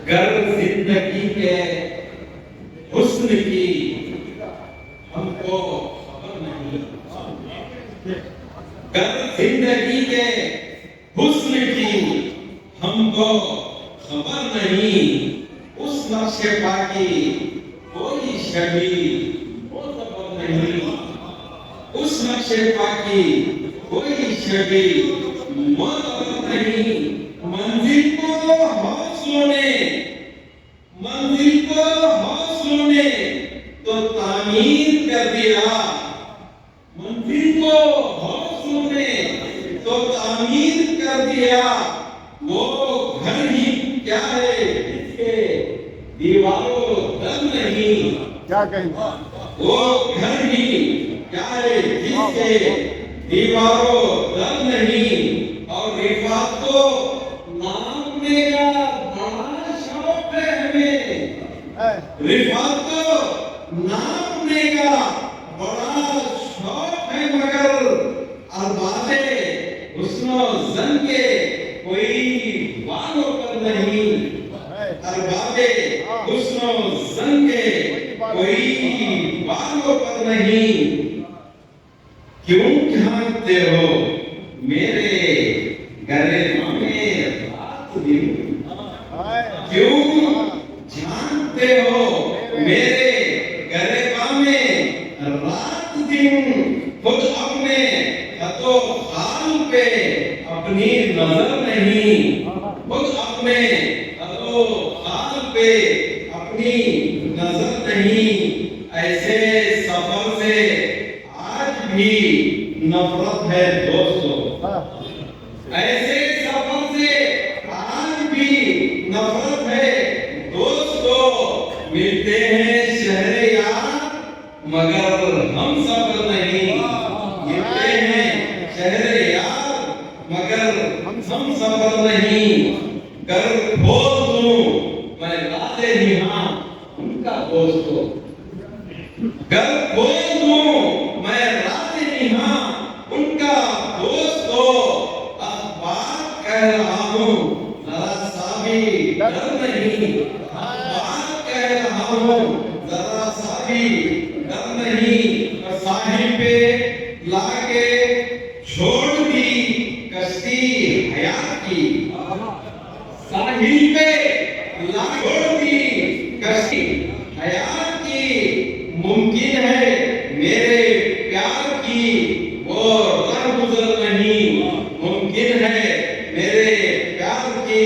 गर जिंदगी के हुस्न की हमको खबर नहीं, गर जिंदगी के हुस्न की हमको खबर नहीं, उस नक्शे पाकी कोई शबी मोतबर नहीं, उस नक्शे पाकी कोई शबी मोतबर नहीं। मंजिल को हौसलों ने तो तामीर कर दिया, मंजिल को हौसलों ने तो तामीर कर दिया। वो घर ही क्या है जिसके दीवारों दर नहीं, क्या कहें? वो घर ही क्या है जिसके दीवारों दर नहीं। और रिफात को नाम मेरा बड़ा शौक है हमें, रिफात को नाम मेरा बड़ा शौक है, मगर अरबाबे हुस्नो ज़न के कोई वालों पर नहीं, अरबाबे हुस्नो ज़न के कोई वालों पर नहीं। क्यों झांकते हो मेरे गरेबा में रात दिन, क्यों झांकते हो मेरे गरेबा में रात दिन। खुद अपने खतो खाल पे अपनी नजर नहीं, खुद अपने खतो खाल पे अपनी नजर नहीं। ऐसे सफर से आज भी नफरत है दोस्तों, ऐसे सफर से आज भी नफरत है दोस्तों। मिलते हैं शहरे यार मगर हम सफर नहीं, मिलते हैं शहरे यार मगर हम सफर नहीं। कर खोल दूं मैं राते निहां उनका दोस्तों, कर खोल दूं मैं राते निहां उनका दोस्तों। अखबार कह रहा हूँ जरा सा भी डर नहीं, अखबार कह रहा हूँ जरा सा भी डर नहीं। साहिल पे लाके छोड़ दी कश्ती हयात की, साहिल पे लाके छोड़ दी कश्ती हयात की। मुमकिन है मेरे प्यार की वो राह गुजर नहीं, मुमकिन है मेरे प्यार की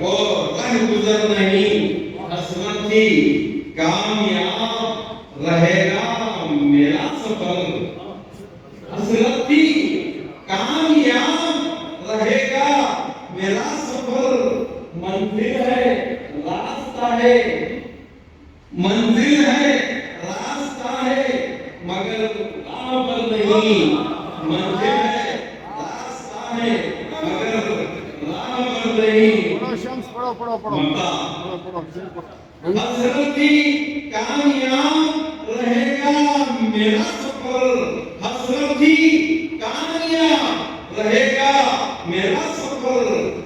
वो राह गुजर नहीं। हसरत थी कामयाब रहेगा मेरा सफर, हसरत थी कामयाब रहेगा मेरा सफर। मंजिल है रास्ता है, मंजिल है रास्ता है मगर राह पर नहीं, मंजिल है रास्ता है मगर राह पर नहीं। पढ़ो। हसरती कामयाब रहेगा मेरा सफर, हसरती कामयाब रहेगा मेरा सफर।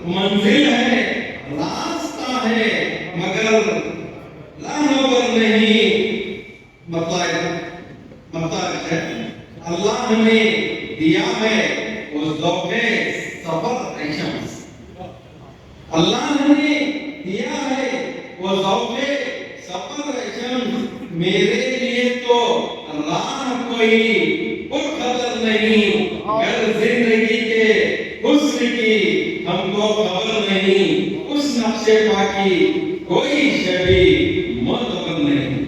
मंजिल है रास्ता है मगर राह पर नहीं। मतलब है अल्लाह ने दिया है वो ज़ौक़े सफर ऐशम्स, अल्लाह ने दिया है वो ज़ौक़े सफर ऐशम्स। मेरे लिए तो राह कोई पुरखतर नहीं, गर जिंदगी के हुस्न की हमको खबर नहीं, उस नक्शे पाकी कोई शबी मोतबर नहीं।